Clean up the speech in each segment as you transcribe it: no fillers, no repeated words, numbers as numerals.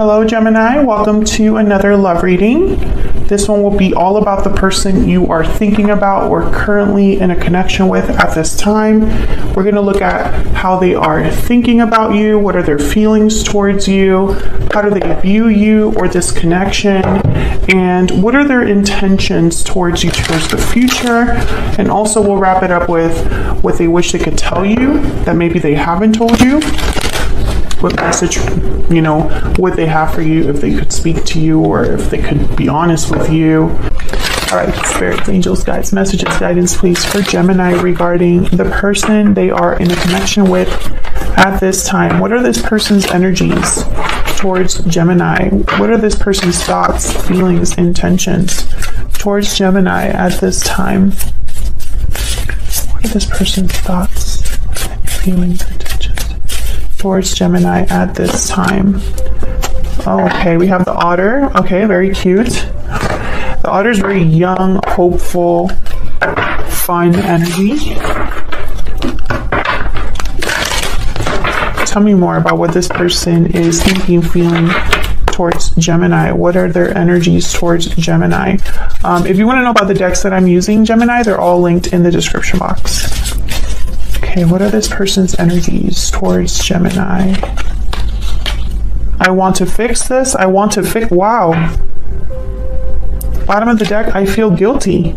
Hello Gemini, welcome to another love reading. This one will be all about the person you are thinking about or currently in a connection with at this time. We're going to look at how they are thinking about you, what are their feelings towards you, how do they view you or this connection, and what are their intentions towards you towards the future. And also we'll wrap it up with what they wish they could tell you that maybe they haven't told you. What message, what they have for you, if they could speak to you or if they could be honest with you. All right, spirits, angels, guides, messages, guidance, please, for Gemini regarding the person they are in a connection with at this time. What are this person's energies towards Gemini? What are this person's thoughts, feelings, intentions towards Gemini at this time? What are this person's thoughts, feelings, intentions towards Gemini at this time? Okay, we have the otter. Okay, very cute. The otter is very young, hopeful, fun energy. Tell me more about what this person is thinking, feeling towards Gemini. What are their energies towards Gemini? If you want to know about the decks that I'm using, Gemini, they're all linked in the description box. Okay, what are this person's energies towards Gemini? I want to fix this. I want to fix... Wow. Bottom of the deck, I feel guilty.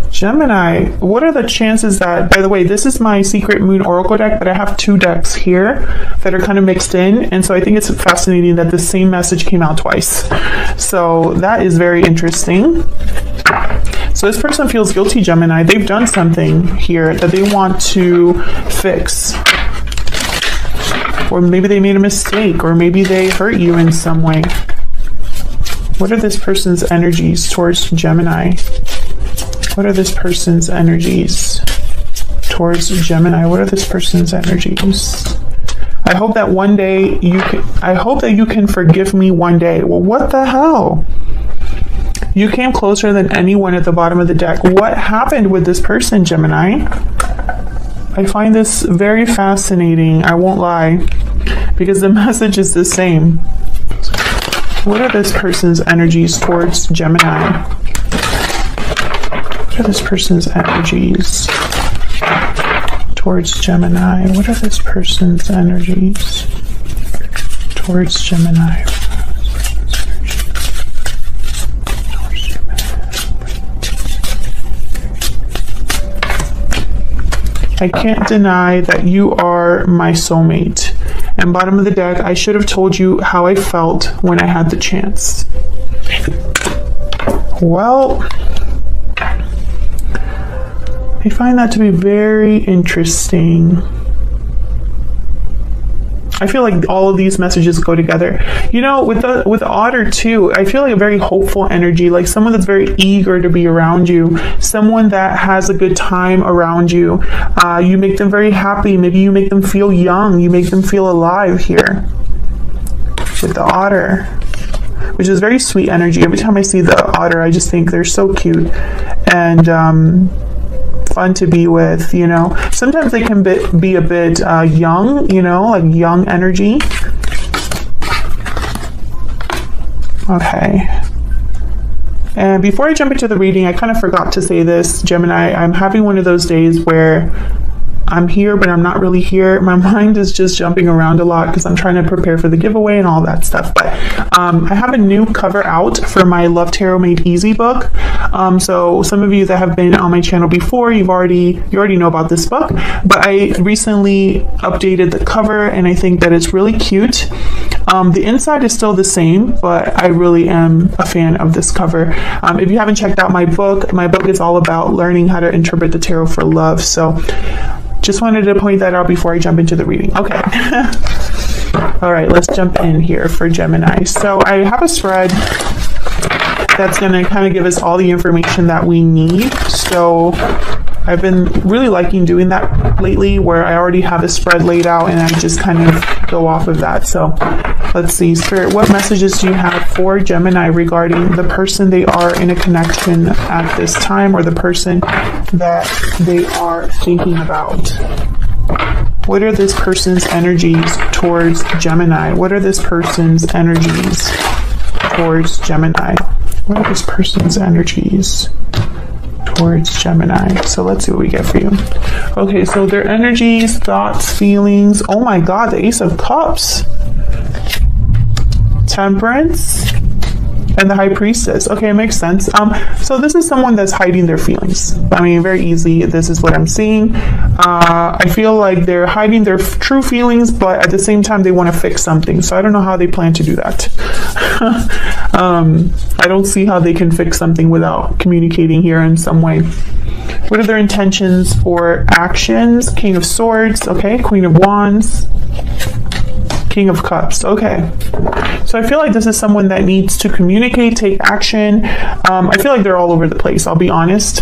Gemini, what are the chances that... By the way, this is my secret moon oracle deck, but I have two decks here that are kind of mixed in. And so I think it's fascinating that the same message came out twice. So that is very interesting. So this person feels guilty, Gemini. They've done something here that they want to fix. Or maybe they made a mistake, or maybe they hurt you in some way. What are this person's energies towards Gemini? What are this person's energies towards Gemini? What are this person's energies? I hope that one day I hope that you can forgive me one day. Well, what the hell? You came closer than anyone at the bottom of the deck. What happened with this person, Gemini? I find this very fascinating, I won't lie, because the message is the same. What are this person's energies towards Gemini? What are this person's energies towards Gemini? What are this person's energies towards Gemini? I can't deny that you are my soulmate. And bottom of the deck, I should have told you how I felt when I had the chance. Well, I find that to be very interesting. I feel like all of these messages go together. With the otter too, I feel like a very hopeful energy, like someone that's very eager to be around you, someone that has a good time around you. You make them very happy. Maybe you make them feel young. You make them feel alive here with the otter, which is very sweet energy. Every time I see the otter, I just think they're so cute and fun to be with. Sometimes they can be a bit young, like young energy. Okay, and before I jump into the reading, I kind of forgot to say this, Gemini. I'm having one of those days where I'm here, but I'm not really here. My mind is just jumping around a lot because I'm trying to prepare for the giveaway and all that stuff. But I have a new cover out for my Love Tarot Made Easy book. So some of you that have been on my channel before, you already know about this book. But I recently updated the cover, and I think that it's really cute. The inside is still the same, but I really am a fan of this cover. If you haven't checked out my book is all about learning how to interpret the tarot for love. So just wanted to point that out before I jump into the reading. Okay. All right, let's jump in here for Gemini. So I have a spread that's going to kind of give us all the information that we need. So I've been really liking doing that lately, where I already have a spread laid out and I just kind of go off of that. So let's see, Spirit, what messages do you have for Gemini regarding the person they are in a connection at this time, or the person that they are thinking about? What are this person's energies towards Gemini? What are this person's energies towards Gemini? What are this person's energies towards Gemini? So let's see what we get for you. Okay, so their energies, thoughts, feelings. Oh my God, the Ace of Cups. Temperance. And the High Priestess. Okay, it makes sense. So this is someone that's hiding their feelings. I mean, very easy. This is what I'm seeing. I feel like they're hiding their true feelings, but at the same time, they want to fix something. So I don't know how they plan to do that. I don't see how they can fix something without communicating here in some way. What are their intentions or actions? King of Swords. Okay, Queen of Wands. King of Cups. Okay. So I feel like this is someone that needs to communicate, take action. I feel like they're all over the place, I'll be honest.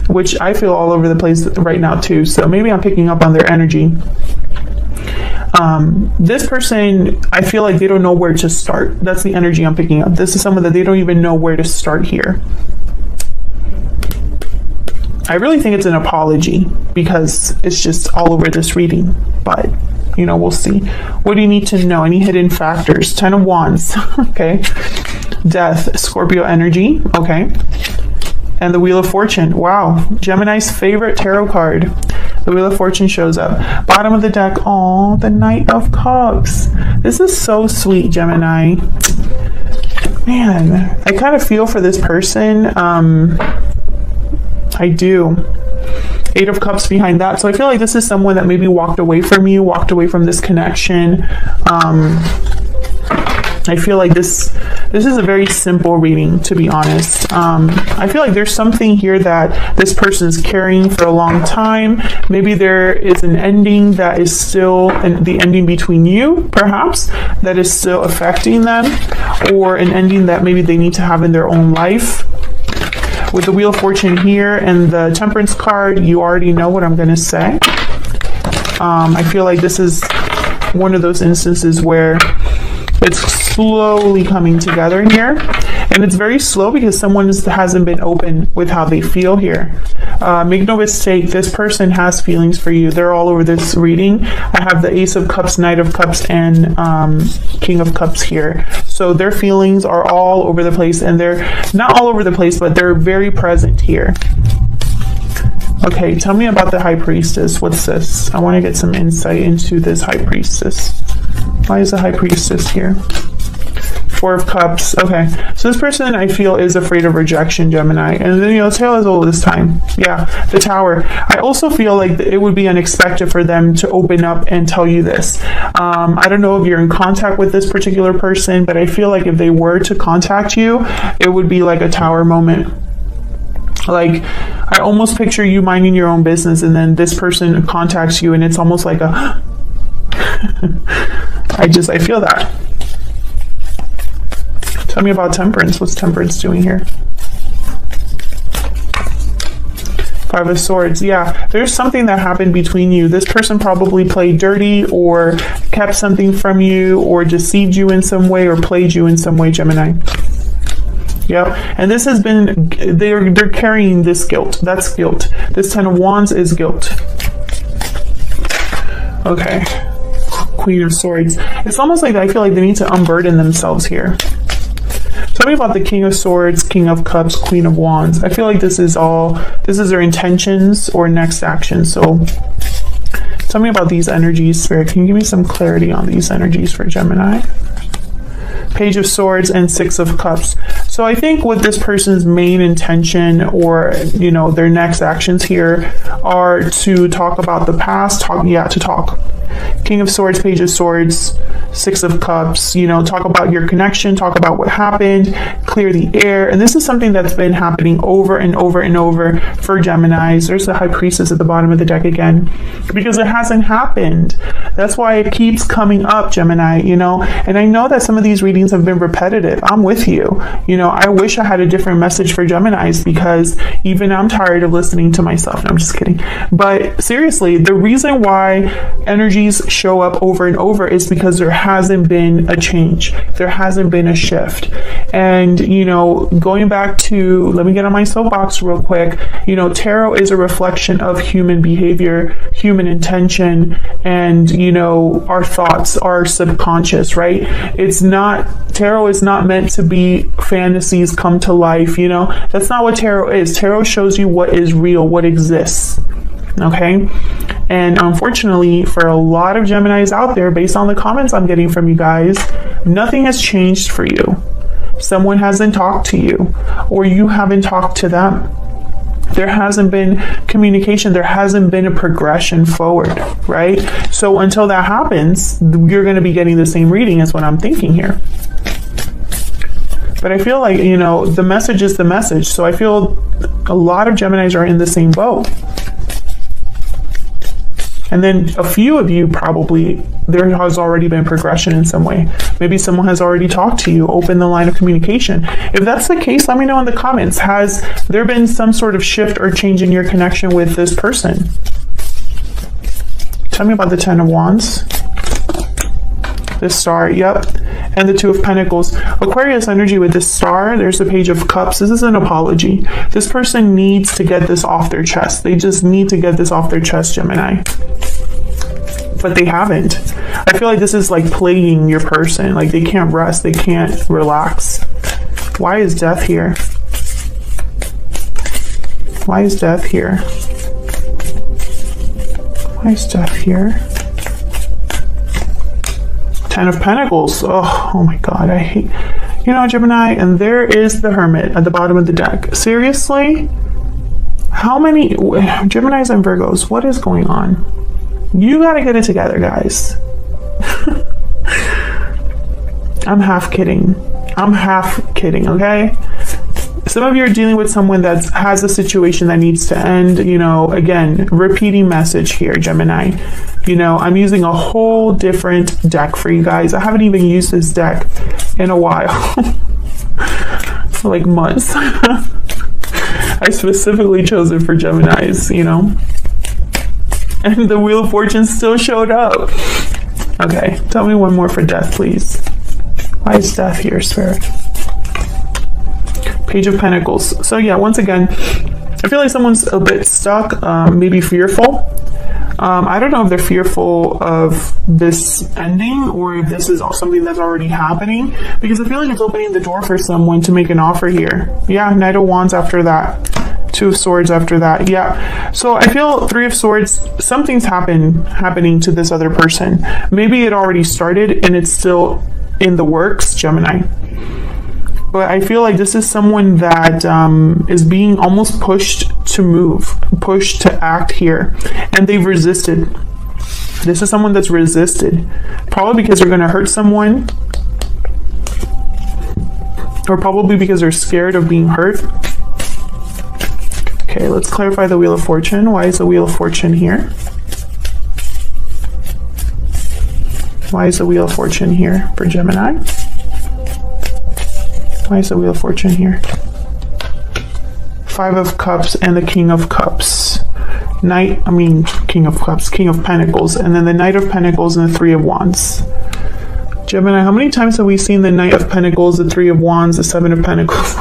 Which I feel all over the place right now too. So maybe I'm picking up on their energy. This person, I feel like they don't know where to start. That's the energy I'm picking up. This is someone that they don't even know where to start here. I really think it's an apology because it's just all over this reading. But you know, we'll see. What do you need to know? Any hidden factors? 10 of Wands. Okay. Death. Scorpio energy. Okay. And the Wheel of Fortune. Wow. Gemini's favorite tarot card. The Wheel of Fortune shows up. Bottom of the deck. Oh, the Knight of Cups. This is so sweet, Gemini. Man, I kind of feel for this person. I do. 8 of Cups behind that. So I feel like this is someone that maybe walked away from you, walked away from this connection. I feel like this is a very simple reading, to be honest. I feel like there's something here that this person's carrying for a long time. Maybe there is an ending that is still the ending between you, perhaps, that is still affecting them, or an ending that maybe they need to have in their own life. With the Wheel of Fortune here and the Temperance card, you already know what I'm going to say. I feel like this is one of those instances where it's slowly coming together here. And it's very slow because someone hasn't been open with how they feel here. Make no mistake, this person has feelings for you. They're all over this reading. I have the Ace of Cups, Knight of Cups, and King of Cups here. So their feelings are all over the place, and they're not all over the place, but they're very present here. Okay, tell me about the High Priestess. What's this? I want to get some insight into this High Priestess. Why is the High Priestess here? 4 of Cups. Okay, so this person I feel is afraid of rejection, Gemini, and then, you know, tale as old as time. Yeah, the Tower. I also feel like it would be unexpected for them to open up and tell you this. I don't know if you're in contact with this particular person, but I feel like if they were to contact you, it would be like a Tower moment. Like, I almost picture you minding your own business, and then this person contacts you, and it's almost like a I feel that. Tell me about Temperance. What's Temperance doing here? 5 of Swords. Yeah, there's something that happened between you. This person probably played dirty or kept something from you or deceived you in some way or played you in some way, Gemini. Yep, and this has been, they're carrying this guilt. That's guilt. This 10 of Wands is guilt. Okay. Queen of Swords. It's almost like I feel like they need to unburden themselves here. Tell me about the King of Swords, King of Cups, Queen of Wands. I feel like this is their intentions or next action. So tell me about these energies, Spirit. Can you give me some clarity on these energies for Gemini? Page of Swords and 6 of Cups. So I think what this person's main intention or, you know, their next actions here are to talk about the past, to talk. King of Swords, Page of Swords, 6 of Cups, you know, talk about your connection, talk about what happened, clear the air. And this is something that's been happening over and over and over for Geminis. There's the High Priestess at the bottom of the deck again, because it hasn't happened. That's why it keeps coming up, Gemini, you know. And I know that some of these readings have been repetitive. I'm with you. You know, I wish I had a different message for Geminis, because even I'm tired of listening to myself. No, I'm just kidding. But seriously, the reason why energy energies show up over and over is because there hasn't been a change. There hasn't been a shift. And, you know, going back to, let me get on my soapbox real quick. You know, tarot is a reflection of human behavior, human intention, and, you know, our thoughts, our subconscious, right? Tarot is not meant to be fantasies come to life, you know? That's not what tarot is. Tarot shows you what is real, what exists. Okay. And unfortunately, for a lot of Geminis out there, based on the comments I'm getting from you guys, nothing has changed for you. Someone hasn't talked to you, or you haven't talked to them. There hasn't been communication. There hasn't been a progression forward, right? So until that happens, you're going to be getting the same reading as what I'm thinking here. But I feel like, you know, the message is the message. So I feel a lot of Geminis are in the same boat. And then a few of you probably, there has already been progression in some way. Maybe someone has already talked to you, opened the line of communication. If that's the case, let me know in the comments. Has there been some sort of shift or change in your connection with this person? Tell me about the Ten of Wands. The Star, yep. And the Two of Pentacles. Aquarius energy with this Star, there's the Page of Cups. This is an apology. This person needs to get this off their chest. They just need to get this off their chest, Gemini. But they haven't. I feel like this is like plaguing your person. Like they can't rest. They can't relax. Why is Death here? Why is Death here? Why is Death here? Ten of Pentacles. Oh my God, I hate, you know, Gemini. And there is the Hermit at the bottom of the deck. Seriously? How many Geminis and Virgos? What is going on? You got to get it together, guys. I'm half kidding. I'm half kidding, okay? Some of you are dealing with someone that has a situation that needs to end. You know, again, repeating message here, Gemini. You know, I'm using a whole different deck for you guys. I haven't even used this deck in a while. For like months. I specifically chose it for Geminis, you know. And the Wheel of Fortune still showed up. Okay, tell me one more for Death, please. Why is Death here, Spirit? Page of Pentacles. So yeah, once again, I feel like someone's a bit stuck, maybe fearful. I don't know if they're fearful of this ending or if this is something that's already happening, because I feel like it's opening the door for someone to make an offer here. Yeah, Knight of Wands after that. Two of Swords after that. Yeah. So I feel Three of Swords, something's happening to this other person. Maybe it already started and it's still in the works, Gemini. But I feel like this is someone that is being almost pushed to move, pushed to act here. And they've resisted. This is someone that's resisted. Probably because they're going to hurt someone. Or probably because they're scared of being hurt. Okay, let's clarify the Wheel of Fortune. Why is the Wheel of Fortune here? Why is the Wheel of Fortune here for Gemini? Why is the Wheel of Fortune here? Five of Cups and the King of Cups. King of Cups, King of Pentacles, and then the Knight of Pentacles and the Three of Wands. Gemini, how many times have we seen the Knight of Pentacles, the Three of Wands, the Seven of Pentacles,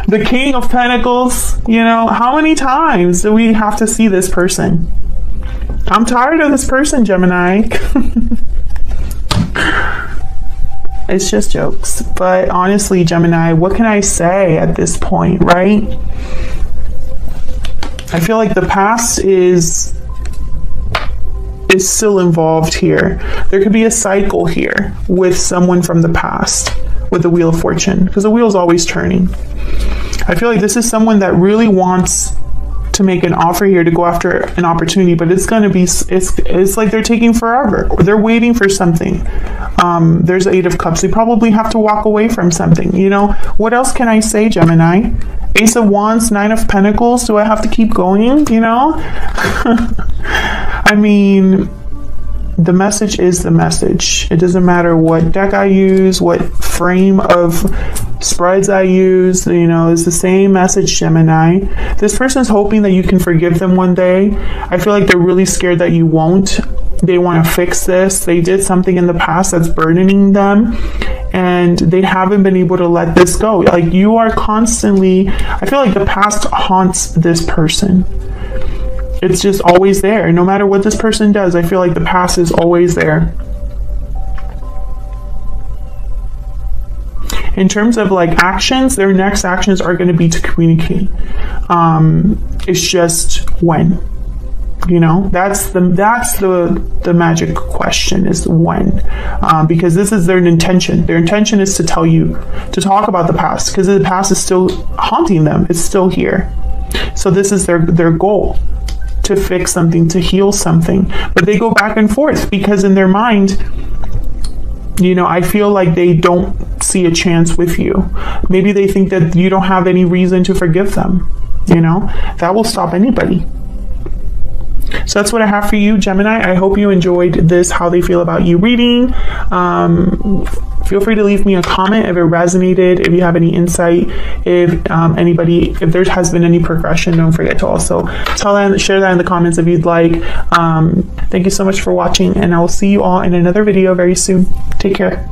the King of Pentacles? You know, how many times do we have to see this person? I'm tired of this person, Gemini. It's just jokes. But honestly, Gemini, what can I say at this point, right? I feel like the past is still involved here. There could be a cycle here with someone from the past with the Wheel of Fortune, because the wheel's always turning. I feel like this is someone that really wants to make an offer here, to go after an opportunity, but it's going to be, it's like they're taking forever. They're waiting for something. There's Eight of Cups. They probably have to walk away from something. You know, what else can I say, Gemini? Ace of Wands, Nine of Pentacles. Do I have to keep going? You know? I mean, the message is the message. It doesn't matter what deck I use, what frame of spreads I use, you know, is the same message, Gemini. This person's hoping that you can forgive them one day. I feel like they're really scared that you won't. They want to fix this. They did something in the past that's burdening them, and they haven't been able to let this go. Like, you are constantly, I feel like the past haunts this person. It's just always there. No matter what this person does, I feel like the past is always there. In terms of like actions, their next actions are going to be to communicate. It's just when. You know, that's the magic question, is when, because this is their intention. Their intention is to tell you, to talk about the past, because the past is still haunting them. It's still here. So this is their goal, to fix something, to heal something. But they go back and forth because in their mind, you know, I feel like they don't see a chance with you. Maybe they think that you don't have any reason to forgive them. You know, that will stop anybody. So that's what I have for you, Gemini. I hope you enjoyed this How They Feel About You reading. Feel free to leave me a comment if it resonated, if you have any insight, if there has been any progression. Don't forget to also share that in the comments if you'd like. Thank you so much for watching, and I will see you all in another video very soon. Take care.